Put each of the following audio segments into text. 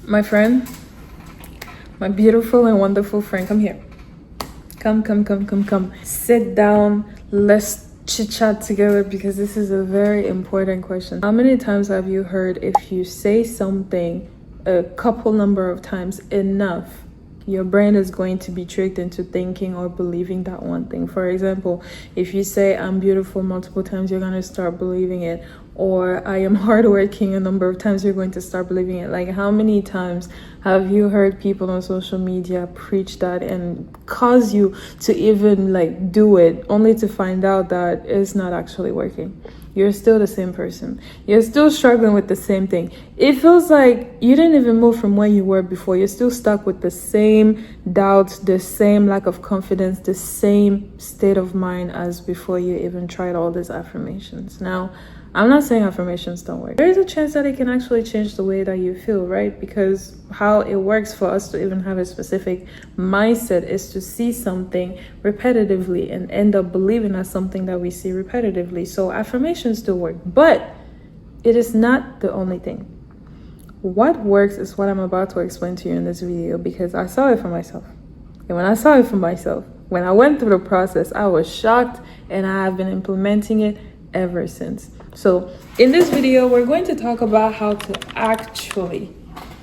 My friend, my beautiful and wonderful friend, come here. Come. Sit down. Let's chit chat together because this is a very important question. How many times have you heard if you say something a couple number of times enough, your brain is going to be tricked into thinking or believing that one thing? For example, if you say I'm beautiful multiple times, you're going to start believing it. Or I am hardworking a number of times, you're going to start believing it. Like, how many times have you heard people on social media preach that and cause you to even like do it only to find out that it's not actually working? You're still the same person. You're still struggling with the same thing. It feels like you didn't even move from where you were before. You're still stuck with the same doubts, the same lack of confidence, the same state of mind as before you even tried all these affirmations. Now, I'm not saying affirmations don't work. There is a chance that it can actually change the way that you feel, right? Because how it works for us to even have a specific mindset is to see something repetitively and end up believing that's something that we see repetitively. So affirmations do work, but it is not the only thing. What works is what I'm about to explain to you in this video, because I saw it for myself. And when I saw it for myself, when I went through the process, I was shocked, and I have been implementing it ever since. So in this video, we're going to talk about how to actually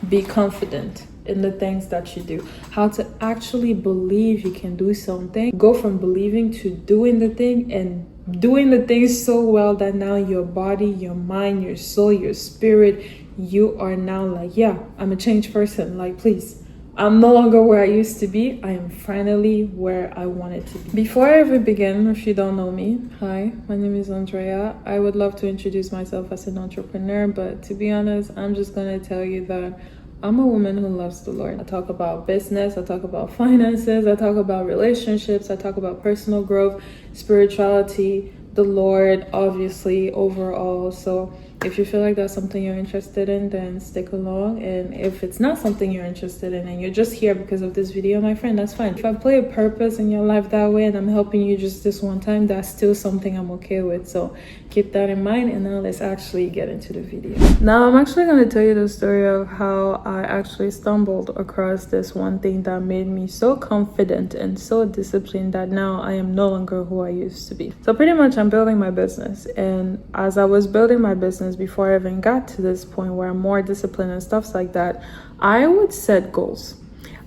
be confident in the things that you do, how to actually believe you can do something, go from believing to doing the thing, and doing the thing so well that now your body, your mind, your soul, your spirit, you are now like, yeah, I'm a changed person. Like, please, I'm no longer where I used to be. I am finally where I wanted to be. Before I ever begin, if you don't know me, hi, my name is Andrea. I would love to introduce myself as an entrepreneur, but to be honest, I'm just going to tell you that I'm a woman who loves the Lord. I talk about business, I talk about finances, I talk about relationships, I talk about personal growth, spirituality, the Lord, obviously, overall. So if you feel like that's something you're interested in, then stick along. And if it's not something you're interested in and you're just here because of this video, my friend, that's fine. If I play a purpose in your life that way and I'm helping you just this one time, that's still something I'm okay with. So keep that in mind, and now let's actually get into the video. Now I'm actually going to tell you the story of how I actually stumbled across this one thing that made me so confident and so disciplined that now I am no longer who I used to be. So pretty much I'm building my business, and as I was building my business, before I even got to this point where I'm more disciplined and stuff like that, I would set goals.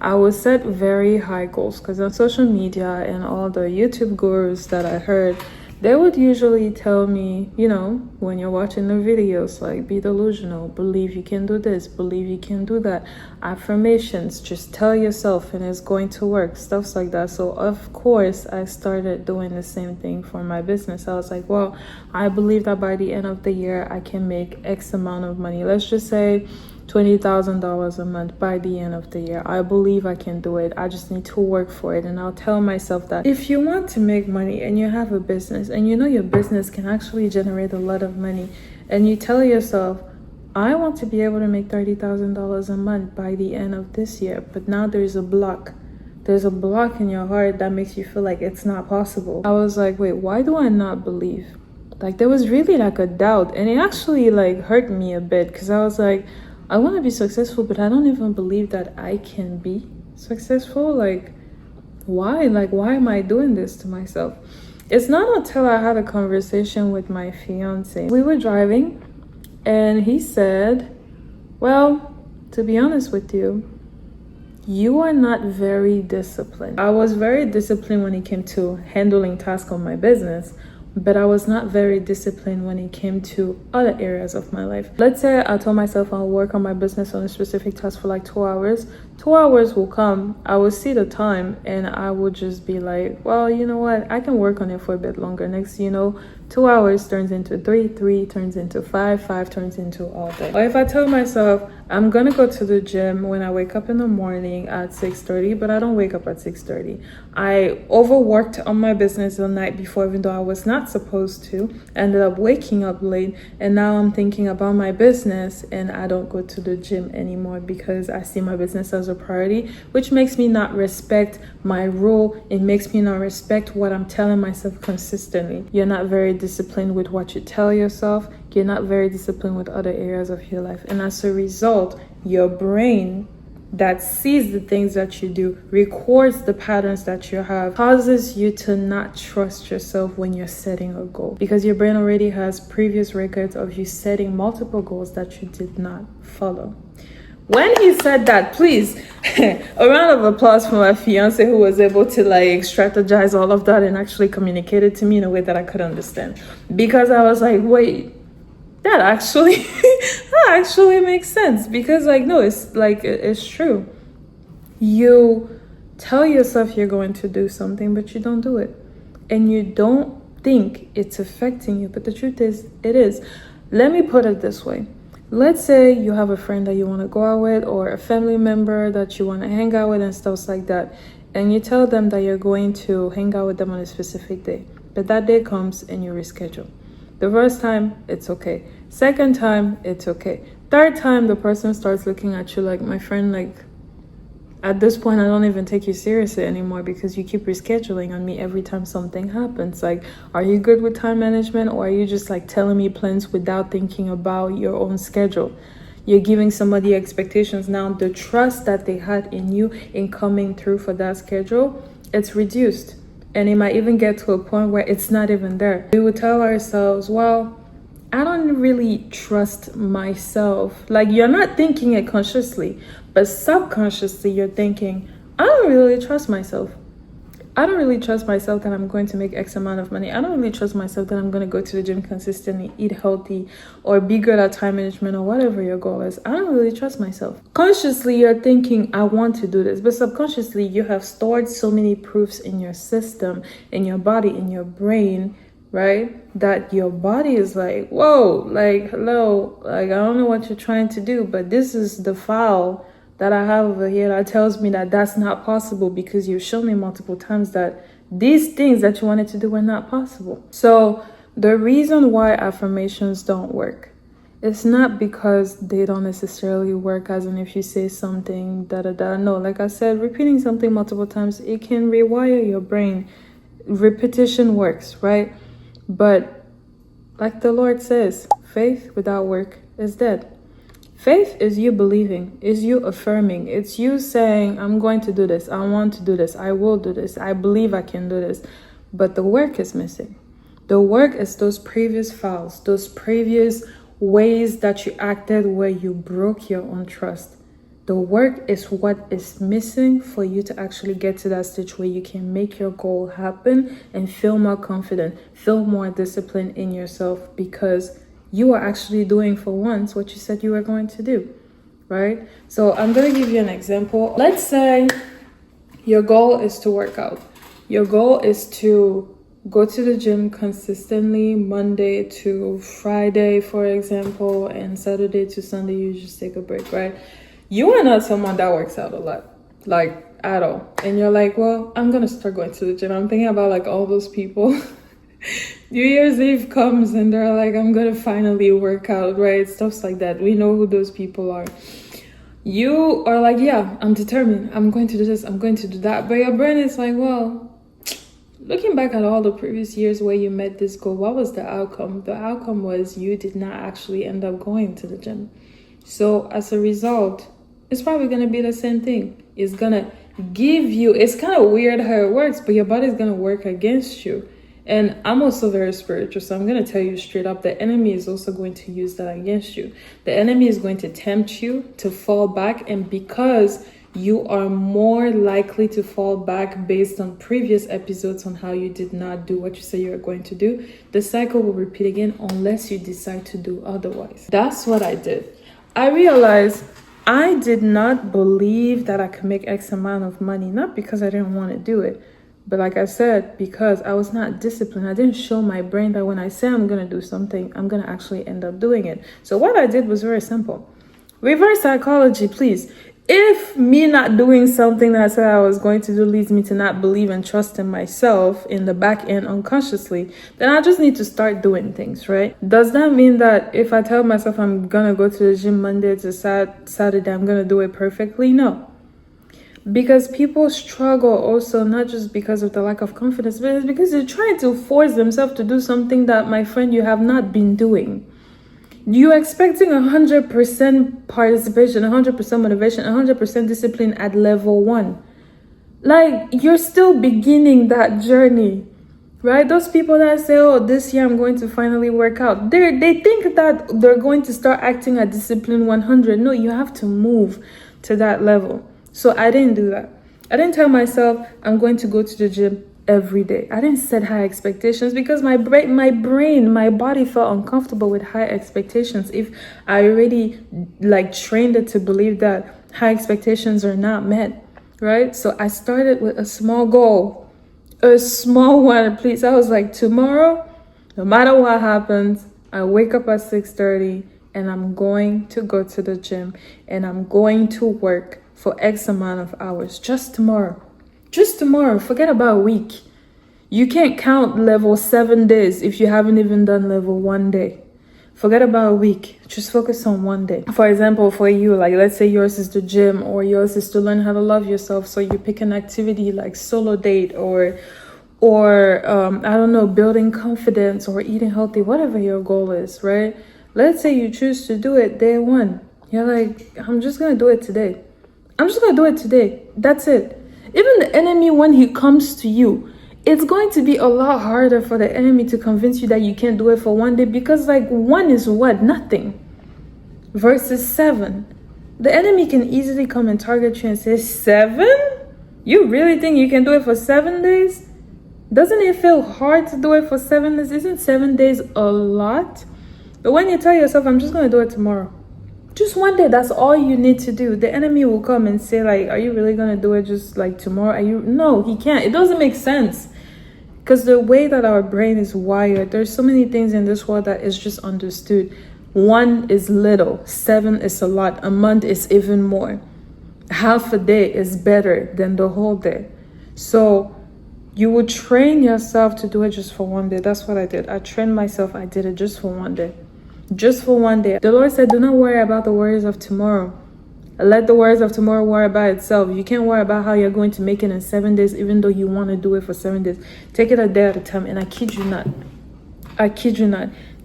I would set very high goals, because on social media and all the YouTube gurus that I heard, they would usually tell me, you know, when you're watching the videos, like, be delusional, believe you can do this, believe you can do that, affirmations, just tell yourself and it's going to work, stuff like that. So of course I started doing the same thing for my business. I was like, well, I believe that by the end of the year I can make X amount of money. Let's just say $20,000 a month by the end of the year. I believe I can do it. I just need to work for it. And I'll tell myself that if you want to make money and you have a business and you know your business can actually generate a lot of money, and you tell yourself, I want to be able to make $30,000 a month by the end of this year, but now there's a block. There's a block in your heart that makes you feel like it's not possible. I was like, wait, why do I not believe? Like, there was really like a doubt, and it actually like hurt me a bit, because I was like, I want to be successful, but I don't even believe that I can be successful. Like, why? Like, why am I doing this to myself? It's not until I had a conversation with my fiance. We were driving, and he said, well, to be honest with you, you are not very disciplined. I was very disciplined when it came to handling tasks on my business, but I was not very disciplined when it came to other areas of my life. Let's say I told myself I'll work on my business on a specific task for like 2 hours. 2 hours will come, I will see the time, and I will just be like, well, you know what? I can work on it for a bit longer. Next, you know, 2 hours turns into 3, 3 turns into 5, 5 turns into all day. Or if I tell myself I'm gonna go to the gym when I wake up in the morning at 6:30, but I don't wake up at 6:30. I overworked on my business the night before, even though I was not supposed to. Ended up waking up late, and now I'm thinking about my business, and I don't go to the gym anymore because I see my business as a priority, which makes me not respect my role. It makes me not respect what I'm telling myself consistently. You're not very disciplined with what you tell yourself. You're not very disciplined with other areas of your life, and as a result, your brain that sees the things that you do, records the patterns that you have, causes you to not trust yourself when you're setting a goal, because your brain already has previous records of you setting multiple goals that you did not follow. When he said that, please, a round of applause for my fiance, who was able to like strategize all of that and actually communicate it to me in a way that I could understand. Because I was like, wait, that actually makes sense. Because like, no, it's true. You tell yourself you're going to do something, but you don't do it. And you don't think it's affecting you. But the truth is, it is. Let me put it this way. Let's say you have a friend that you want to go out with, or a family member that you want to hang out with and stuff like that. And you tell them that you're going to hang out with them on a specific day. But that day comes and you reschedule. The first time, it's okay. Second time, it's okay. Third time, the person starts looking at you like, my friend, like, at this point, I don't even take you seriously anymore because you keep rescheduling on me every time something happens. Like, are you good with time management, or are you just like telling me plans without thinking about your own schedule? You're giving somebody expectations. Now, the trust that they had in you in coming through for that schedule, it's reduced. And it might even get to a point where it's not even there. We would tell ourselves, well, I don't really trust myself. Like, you're not thinking it consciously, but subconsciously you're thinking, I don't really trust myself. I don't really trust myself that I'm going to make X amount of money. I don't really trust myself that I'm going to go to the gym consistently, eat healthy, or be good at time management, or whatever your goal is. I don't really trust myself. Consciously, you're thinking, I want to do this. But subconsciously, you have stored so many proofs in your system, in your body, in your brain, right? That your body is like, whoa, like, hello, like, I don't know what you're trying to do, but this is the file that I have over here that tells me that that's not possible, because you've shown me multiple times that these things that you wanted to do were not possible. So the reason why affirmations don't work, it's not because they don't necessarily work, as in if you say something, da-da-da. No, like I said, repeating something multiple times, it can rewire your brain. Repetition works, right? But like the Lord says, faith without work is dead. Faith is you believing, is you affirming. It's you saying, I'm going to do this. I want to do this. I will do this. I believe I can do this. But the work is missing. The work is those previous files, those previous ways that you acted where you broke your own trust. The work is what is missing for you to actually get to that stage where you can make your goal happen and feel more confident, feel more disciplined in yourself, because you are actually doing for once what you said you were going to do, right? So I'm going to give you an example. Let's say your goal is to work out. Your goal is to go to the gym consistently Monday to Friday, for example, and Saturday to Sunday, you just take a break, right? You are not someone that works out a lot, like at all. And you're like, well, I'm going to start going to the gym. I'm thinking about like all those people. New Year's Eve comes and they're like, I'm gonna finally work out, right? Stuff like that. We know who those people are. You are like, yeah, I'm determined. I'm going to do this. I'm going to do that. But your brain is like, well, looking back at all the previous years where you met this goal, what was the outcome? The outcome was you did not actually end up going to the gym. So as a result, it's probably going to be the same thing. It's going to give you, it's kind of weird how it works, but your body's going to work against you. And I'm also very spiritual, so I'm going to tell you straight up, the enemy is also going to use that against you. The enemy is going to tempt you to fall back, and because you are more likely to fall back based on previous episodes on how you did not do what you said you were going to do, the cycle will repeat again unless you decide to do otherwise. That's what I did. I realized I did not believe that I could make X amount of money, not because I didn't want to do it, but like I said, because I was not disciplined. I didn't show my brain that when I say I'm going to do something, I'm going to actually end up doing it. So what I did was very simple. Reverse psychology, please. If me not doing something that I said I was going to do leads me to not believe and trust in myself in the back end unconsciously, then I just need to start doing things, right? Does that mean that if I tell myself I'm going to go to the gym Monday to Saturday, I'm going to do it perfectly? No. Because people struggle also not just because of the lack of confidence, but it's because they're trying to force themselves to do something that, my friend, you have not been doing. You're expecting 100% participation, 100% motivation, 100% discipline at level 1. Like, you're still beginning that journey, right? Those people that say, oh, this year I'm going to finally work out, they think that they're going to start acting at discipline 100. No, you have to move to that level. So I didn't do that. I didn't tell myself I'm going to go to the gym every day. I didn't set high expectations because my body felt uncomfortable with high expectations. If I already trained it to believe that high expectations are not met, right? So I started with a small goal, a small one, please. I was like, tomorrow, no matter what happens, I wake up at 6:30 and I'm going to go to the gym and I'm going to work for X amount of hours just tomorrow. Just tomorrow. Forget about a week. You can't count level 7 days if you haven't even done level 1 day. Forget about a week. Just focus on 1 day. For example, for you, let's say yours is the gym or yours is to learn how to love yourself. So you pick an activity like solo date or I don't know, building confidence or eating healthy, whatever your goal is, right? Let's say you choose to do it day 1. You're like, I'm just going to do it today. I'm just going to do it today. That's it. Even the enemy, when he comes to you, it's going to be a lot harder for the enemy to convince you that you can't do it for 1 day because 1 is what? Nothing. Versus 7. The enemy can easily come and target you and say, 7? You really think you can do it for 7 days? Doesn't it feel hard to do it for 7 days? Isn't 7 days a lot? But when you tell yourself, I'm just going to do it tomorrow. Just 1 day, that's all you need to do. The enemy will come and say, are you really going to do it just tomorrow? No, he can't. It doesn't make sense. Because the way that our brain is wired, there's so many things in this world that is just understood. 1 is little, 7 is a lot, a month is even more. Half a day is better than the whole day. So you would train yourself to do it just for 1 day. That's what I did. I trained myself. I did it just for 1 day. Just for 1 day. The Lord said, do not worry about the worries of tomorrow. Let the worries of tomorrow worry about itself. You can't worry about how you're going to make it in 7 days, even though you want to do it for 7 days. Take it a day at a time. And I kid you not.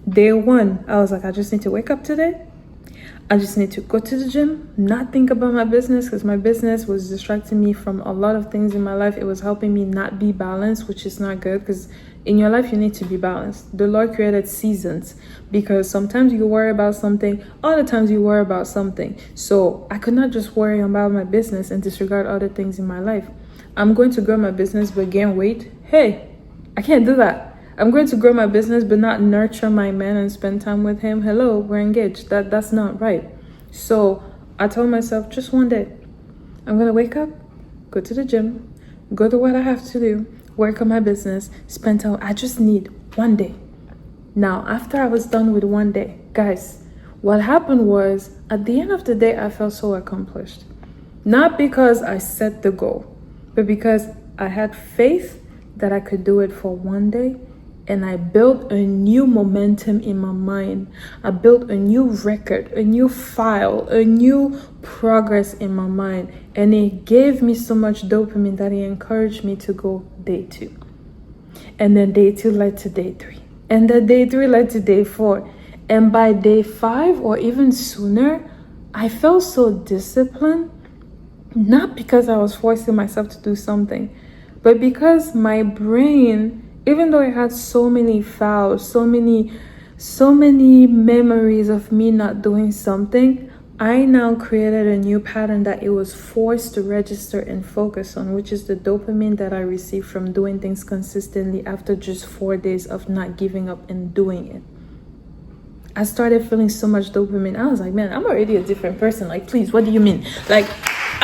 Day 1, I was like, I just need to wake up today. I just need to go to the gym, not think about my business, because my business was distracting me from a lot of things in my life. It was helping me not be balanced, which is not good, because in your life, you need to be balanced. The Lord created seasons because sometimes you worry about something, other times you worry about something. So I could not just worry about my business and disregard other things in my life. I'm going to grow my business but gain weight. Hey, I can't do that. I'm going to grow my business but not nurture my man and spend time with him. Hello, we're engaged. That's not right. So I told myself, just 1 day, I'm going to wake up, go to the gym, go do what I have to do, work on my business, spend time. I just need 1 day. Now, after I was done with 1 day, guys, what happened was at the end of the day, I felt so accomplished. Not because I set the goal, but because I had faith that I could do it for 1 day. And I built a new momentum in my mind. I built a new record, a new file, a new progress in my mind. And it gave me so much dopamine that it encouraged me to go day 2. And then day 2 led to day 3. And then day 3 led to day 4. And by day 5 or even sooner, I felt so disciplined. Not because I was forcing myself to do something, but because my brain, even though it had so many files, so many memories of me not doing something, I now created a new pattern that it was forced to register and focus on, which is the dopamine that I received from doing things consistently after just 4 days of not giving up and doing it. I started feeling so much dopamine. I was like, man, I'm already a different person. Please, what do you mean?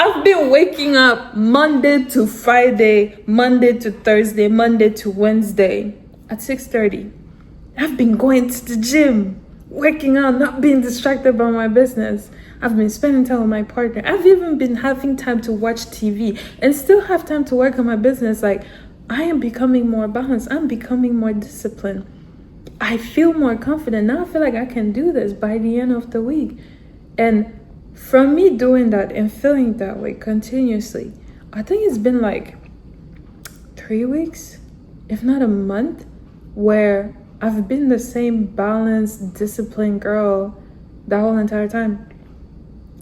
I've been waking up Monday to Friday, Monday to Thursday, Monday to Wednesday at 6:30. I've been going to the gym, working out, not being distracted by my business. I've been spending time with my partner. I've even been having time to watch TV and still have time to work on my business. I am becoming more balanced. I'm becoming more disciplined. I feel more confident. Now I feel like I can do this by the end of the week. And from me doing that and feeling that way continuously, I think it's been 3 weeks, if not a month, where I've been the same balanced, disciplined girl that whole entire time.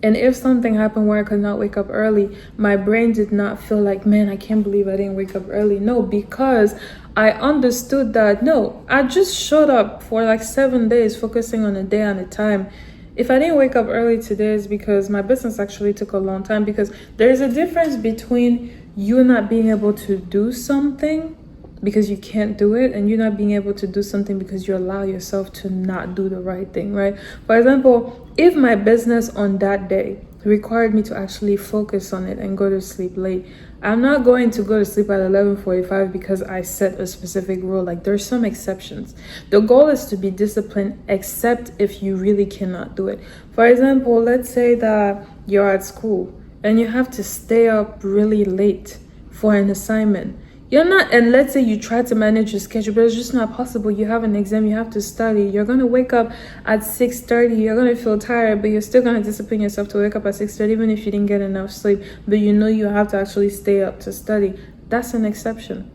And if something happened where I could not wake up early, my brain did not feel like, man, I can't believe I didn't wake up early. No, because I understood that, no, I just showed up for like 7 days, focusing on a day at a time. If I didn't wake up early today, it's because my business actually took a long time, because there's a difference between you not being able to do something because you can't do it, and you not being able to do something because you allow yourself to not do the right thing, right? For example, if my business on that day required me to actually focus on it and go to sleep late, I'm not going to go to sleep at 11:45 because I set a specific rule. Like, there's some exceptions. The goal is to be disciplined, except if you really cannot do it. For example, let's say that you're at school and you have to stay up really late for an assignment. And let's say you try to manage your schedule, but it's just not possible. You have an exam, you have to study. You're going to wake up at 6:30. You're going to feel tired, but you're still going to discipline yourself to wake up at 6:30, even if you didn't get enough sleep. But you know you have to actually stay up to study. That's an exception.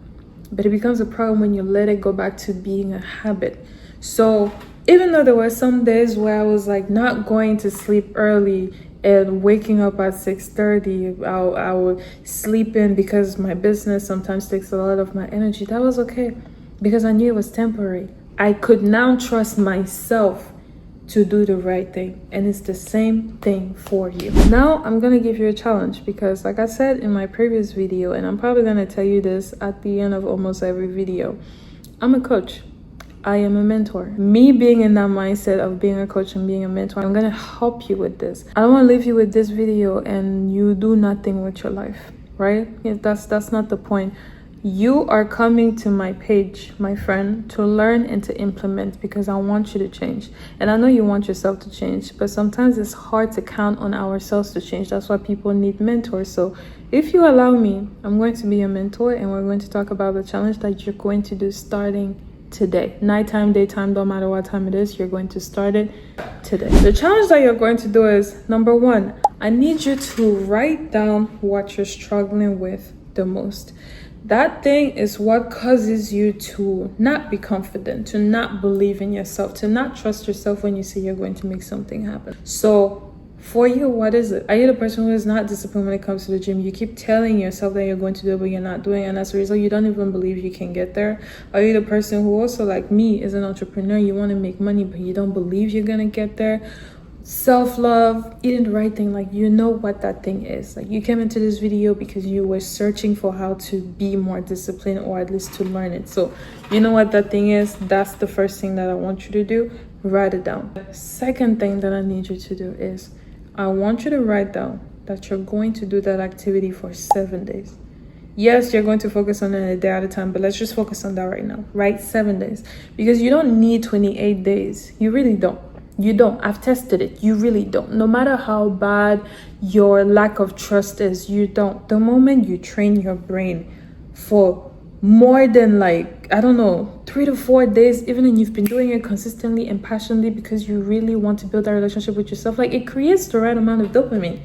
But it becomes a problem when you let it go back to being a habit. So even though there were some days where I was like not going to sleep early and waking up at 6:30, I would sleep in because my business sometimes takes a lot of my energy. That was okay, because I knew it was temporary. I could now trust myself to do the right thing, and it's the same thing for you. Now I'm gonna give you a challenge, because like I said in my previous video, and I'm probably gonna tell you this at the end of almost every video, I'm a coach. I am a mentor. Me being in that mindset of being a coach and being a mentor, I'm gonna help you with this. I don't want to leave you with this video and you do nothing with your life, right? That's not the point. You are coming to my page, my friend, to learn and to implement, because I want you to change. And I know you want yourself to change, but sometimes it's hard to count on ourselves to change. That's why people need mentors. So if you allow me, I'm going to be a mentor, and we're going to talk about the challenge that you're going to do starting today. Nighttime, daytime, don't matter what time it is, you're going to start it today. The challenge that you're going to do is, number one, I need you to write down what you're struggling with the most. That thing is what causes you to not be confident, to not believe in yourself, to not trust yourself when you say you're going to make something happen. So for you, what is it? Are you the person who is not disciplined when it comes to the gym? You keep telling yourself that you're going to do it, but you're not doing it, and as a result, you don't even believe you can get there? Are you the person who also, like me, is an entrepreneur? You want to make money, but you don't believe you're going to get there? Self-love, eating the right thing, like, you know what that thing is. Like, you came into this video because you were searching for how to be more disciplined, or at least to learn it. So you know what that thing is. That's the first thing that I want you to do. Write it down. Second thing that I need you to do is, I want you to write down that you're going to do that activity for 7 days. Yes, you're going to focus on it a day at a time, but let's just focus on that right now. Right? 7 days. Because you don't need 28 days. You really don't. You don't. I've tested it. You really don't. No matter how bad your lack of trust is, you don't. The moment you train your brain for more than, like, I don't know, 3 to 4 days, even when you've been doing it consistently and passionately because you really want to build that relationship with yourself, like, it creates the right amount of dopamine.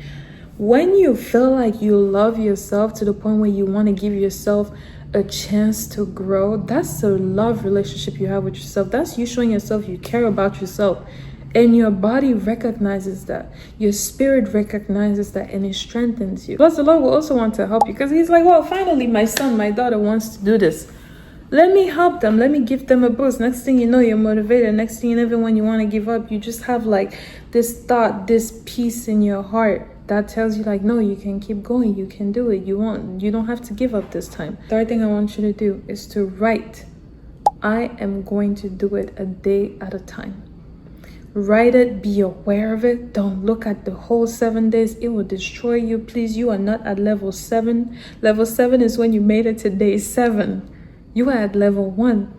When you feel like you love yourself to the point where you want to give yourself a chance to grow, that's a love relationship you have with yourself. That's you showing yourself you care about yourself. And your body recognizes that. Your spirit recognizes that, and it strengthens you. Plus, the Lord will also want to help you, because He's like, well, finally, my son, my daughter wants to do this. Let me help them. Let me give them a boost. Next thing you know, you're motivated. Next thing you know, even when you want to give up, you just have like this thought, this peace in your heart that tells you, like, no, you can keep going. You can do it. You don't have to give up this time. Third thing I want you to do is to write, I am going to do it a day at a time. Write it, be aware of it. Don't look at the whole 7 days. It will destroy you. Please, you are not at level 7. Level 7 is when you made it to day 7. You are at level 1.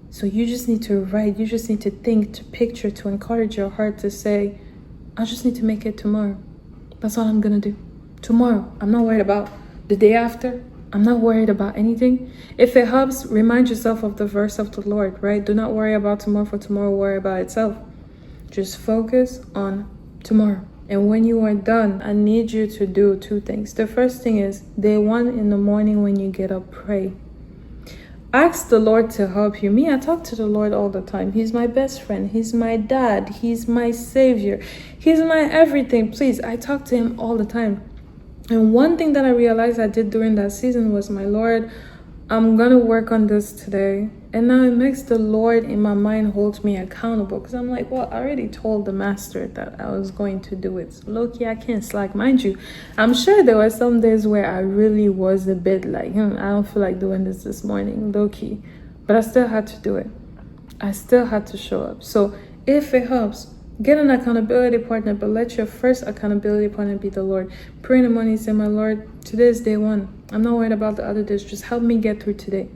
So you just need to write. You just need to think, to picture, to encourage your heart to say, I just need to make it tomorrow. That's all I'm going to do. Tomorrow. I'm not worried about the day after. I'm not worried about anything. If it helps, remind yourself of the verse of the Lord, right? Do not worry about tomorrow, for tomorrow will worry about itself. Just focus on tomorrow. And when you are done, I need you to do 2 things. The first thing is, day 1 in the morning when you get up, pray. Ask the Lord to help you. Me, I talk to the Lord all the time. He's my best friend. He's my dad. He's my savior. He's my everything. Please, I talk to him all the time. And one thing that I realized I did during that season was, my Lord, I'm going to work on this today. And now it makes the Lord in my mind hold me accountable. Because I'm like, well, I already told the master that I was going to do it. So low-key, I can't slack. Mind you, I'm sure there were some days where I really was a bit like, I don't feel like doing this morning, low-key. But I still had to do it. I still had to show up. So if it helps, get an accountability partner, but let your first accountability partner be the Lord. Pray in the morning, say, my Lord, today is day one. I'm not worried about the other days. Just help me get through today.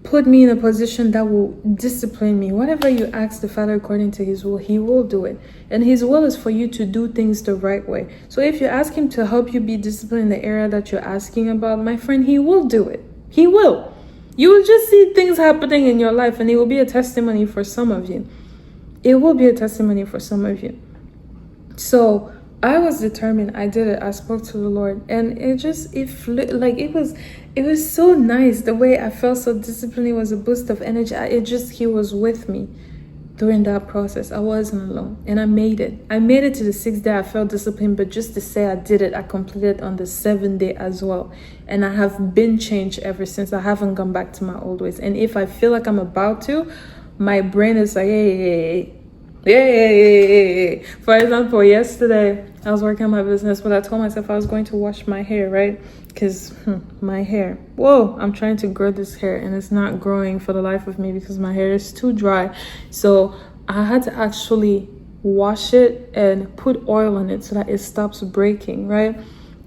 Put me in a position that will discipline me. Whatever you ask the Father according to his will, he will do it. And his will is for you to do things the right way. So if you ask him to help you be disciplined in the area that you're asking about, my friend, he will do it. He will. You will just see things happening in your life, and it will be a testimony for some of you. It will be a testimony for some of you. So I was determined. I did it. I spoke to the Lord, and it was so nice. The way I felt so disciplined, it was a boost of energy. He was with me during that process. I wasn't alone, and I made it. I made it to the 6th day. I felt disciplined, but just to say I did it, I completed on the 7th day as well. And I have been changed ever since. I haven't gone back to my old ways. And if I feel like I'm about to, my brain is like, hey. For example, yesterday I was working on my business, but I told myself I was going to wash my hair, right? Because my hair, I'm trying to grow this hair, and it's not growing for the life of me because my hair is too dry. So I had to actually wash it and put oil on it so that it stops breaking, right?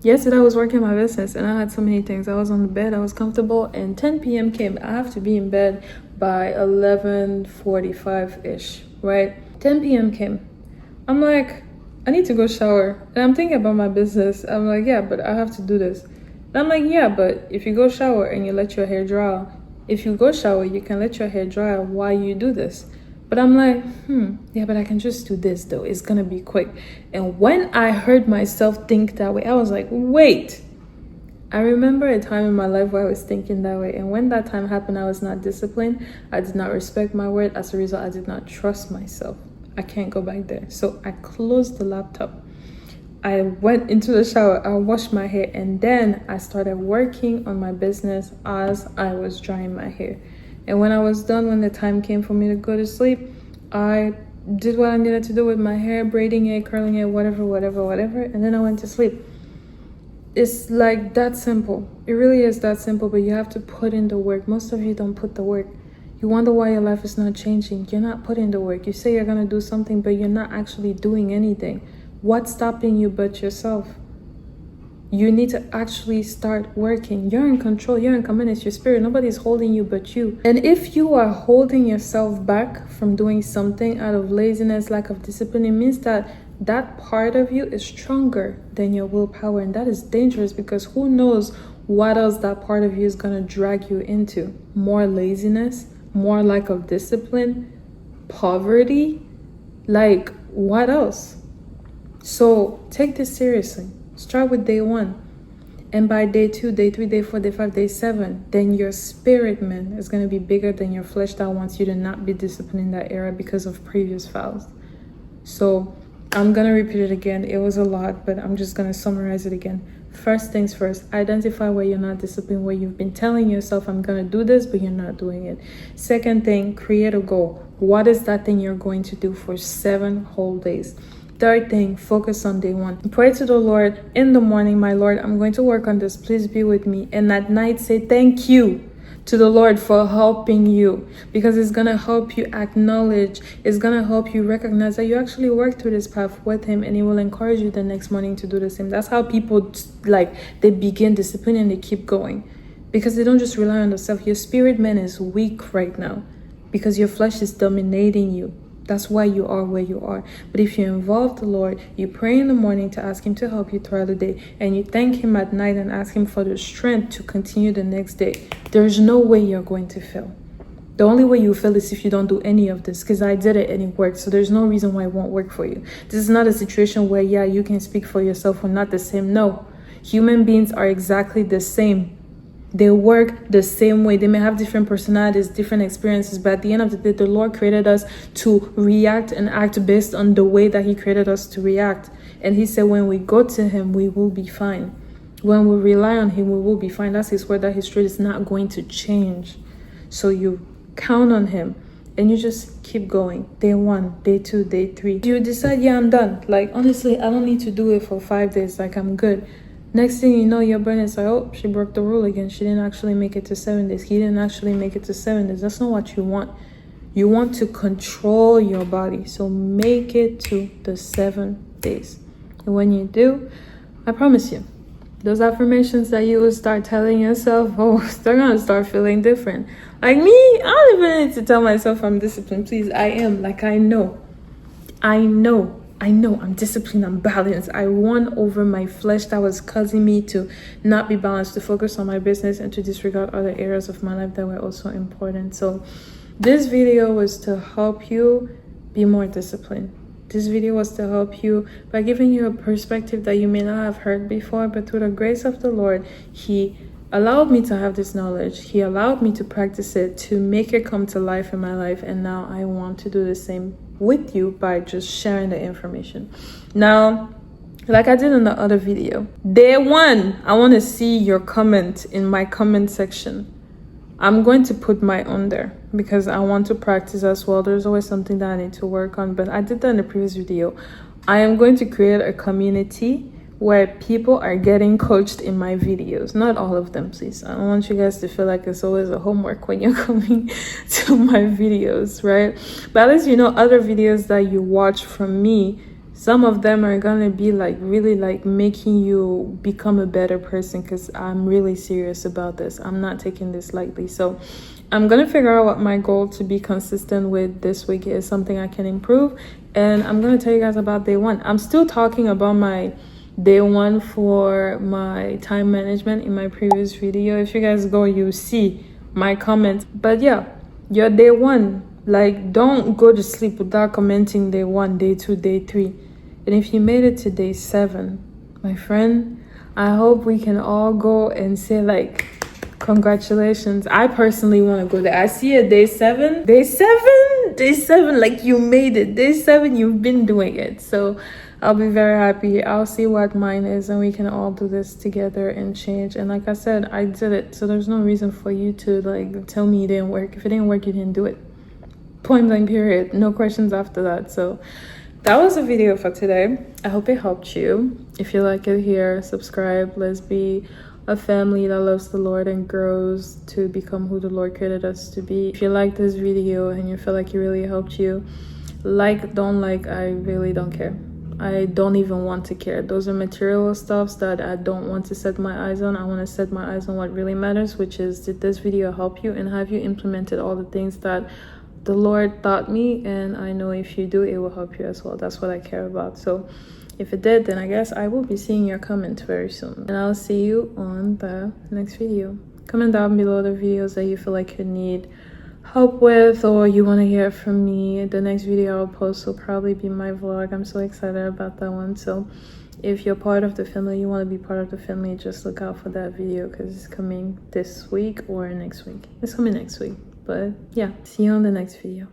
Yesterday I was working my business, and I had so many things. I was on the bed, I was comfortable, and 10 p.m. came. I have to be in bed by 11:45-ish, right? 10 p.m. came. I'm like, I need to go shower. And I'm thinking about my business. I'm like, yeah, but I have to do this. And I'm like, yeah, but if you go shower and you let your hair dry, if you go shower, you can let your hair dry while you do this. But I'm like, yeah, but I can just do this though. It's gonna be quick. And when I heard myself think that way, I was like, wait. I remember a time in my life where I was thinking that way. And when that time happened, I was not disciplined. I did not respect my word. As a result, I did not trust myself. I can't go back there. So I closed the laptop. I went into the shower. I washed my hair. And then I started working on my business as I was drying my hair. And when I was done, when the time came for me to go to sleep, I did what I needed to do with my hair, braiding it, curling it, whatever. And then I went to sleep. It's like that simple. It really is that simple, but you have to put in the work. Most of you don't put the work. You wonder why your life is not changing. You're not putting the work. You say you're going to do something, but you're not actually doing anything. What's stopping you but yourself? You need to actually start working. You're in control. You're in command. It's your spirit. Nobody's holding you but you. And if you are holding yourself back from doing something out of laziness, lack of discipline, it means that part of you is stronger than your willpower. And that is dangerous, because who knows what else that part of you is going to drag you into. More laziness, more lack of discipline, poverty. Like, what else? So take this seriously. Start with day 1. And by day 2, day 3, day 4, day 5, day 7, then your spirit, man, is going to be bigger than your flesh that wants you to not be disciplined in that area because of previous vows. So I'm going to repeat it again. It was a lot, but I'm just going to summarize it again. First things first, identify where you're not disciplined, where you've been telling yourself, I'm going to do this, but you're not doing it. Second thing, create a goal. What is that thing you're going to do for 7 whole days? Third thing, focus on day 1. Pray to the Lord in the morning, my Lord, I'm going to work on this. Please be with me. And at night, say thank you to the Lord for helping you, because it's going to help you acknowledge, it's going to help you recognize that you actually worked through this path with him, and it will encourage you the next morning to do the same. That's how people, they begin discipline and they keep going, because they don't just rely on themselves. Your spirit man is weak right now because your flesh is dominating you. That's why you are where you are. But if you involve the Lord, you pray in the morning to ask him to help you throughout the day, and you thank him at night and ask him for the strength to continue the next day, there's no way you're going to fail. The only way you fail is if you don't do any of this, because I did it and it worked. So there's no reason why it won't work for you. This is not a situation where, yeah, you can speak for yourself. We're not the same. No, human beings are exactly the same. They work the same way. They may have different personalities, different experiences, but at the end of the day, the Lord created us to react and act based on the way that he created us to react. And he said, when we go to him, we will be fine. When we rely on him, we will be fine. That's his word, that his truth is not going to change. So you count on him and you just keep going. Day 1, day 2, day 3. You decide, yeah, I'm done. Like, honestly, I don't need to do it for 5 days. Like, I'm good. Next thing you know, your brain is like, oh, she broke the rule again. She didn't actually make it to 7 days. He didn't actually make it to 7 days. That's not what you want. You want to control your body. So make it to the 7 days. And when you do, I promise you, those affirmations that you will start telling yourself, oh, they're going to start feeling different. Like me, I don't even need to tell myself I'm disciplined. Please, I am. Like, I know I'm disciplined, I'm balanced. I won over my flesh that was causing me to not be balanced, to focus on my business and to disregard other areas of my life that were also important. So this video was to help you be more disciplined. This video was to help you by giving you a perspective that you may not have heard before, but through the grace of the Lord, he allowed me to have this knowledge. He allowed me to practice it, to make it come to life in my life. And now I want to do the same with you by just sharing the information. Now, like I did in the other video, day 1, I want to see your comment in my comment section. I'm going to put my own there because I want to practice as well. There's always something that I need to work on, but I did that in the previous video. I am going to create a community where people are getting coached in my videos. Not all of them, please. I don't want you guys to feel like it's always a homework when you're coming to my videos, right? But at least you know other videos that you watch from me, some of them are gonna be like really like making you become a better person, because I'm really serious about this. I'm not taking this lightly. So I'm gonna figure out what my goal to be consistent with this week is, something I can improve. And I'm gonna tell you guys about day 1. I'm still talking about my day 1 for my time management in my previous video. If you guys go, you see my comments. But yeah, your day 1, like, don't go to sleep without commenting day 1, day 2, day 3. And if you made it to day 7, my friend, I hope we can all go and say like, congratulations. I personally want to go there. I see a day 7, like you made it. Day 7, you've been doing it. So I'll be very happy. I'll see what mine is and we can all do this together and change. And like I said, I did it. So there's no reason for you to like tell me it didn't work. If it didn't work, you didn't do it. Point blank period. No questions after that. So that was the video for today. I hope it helped you. If you like it here, subscribe. Let's be a family that loves the Lord and grows to become who the Lord created us to be. If you like this video and you feel like it really helped you, like, don't like, I really don't care. I don't even want to care. Those are material stuffs that I don't want to set my eyes on. I want to set my eyes on what really matters, which is, did this video help you, and have you implemented all the things that the Lord taught me? And I know if you do, it will help you as well. That's what I care about. So if it did, then I guess I will be seeing your comment very soon. And I'll see you on the next video. Comment down below the videos that you feel like you need help with, or you want to hear from me. The next video I'll post will probably be my vlog. I'm so excited about that one. So if you're part of the family, you want to be part of the family, just look out for that video, because it's coming this week or next week. It's coming next week. But yeah, see you on the next video.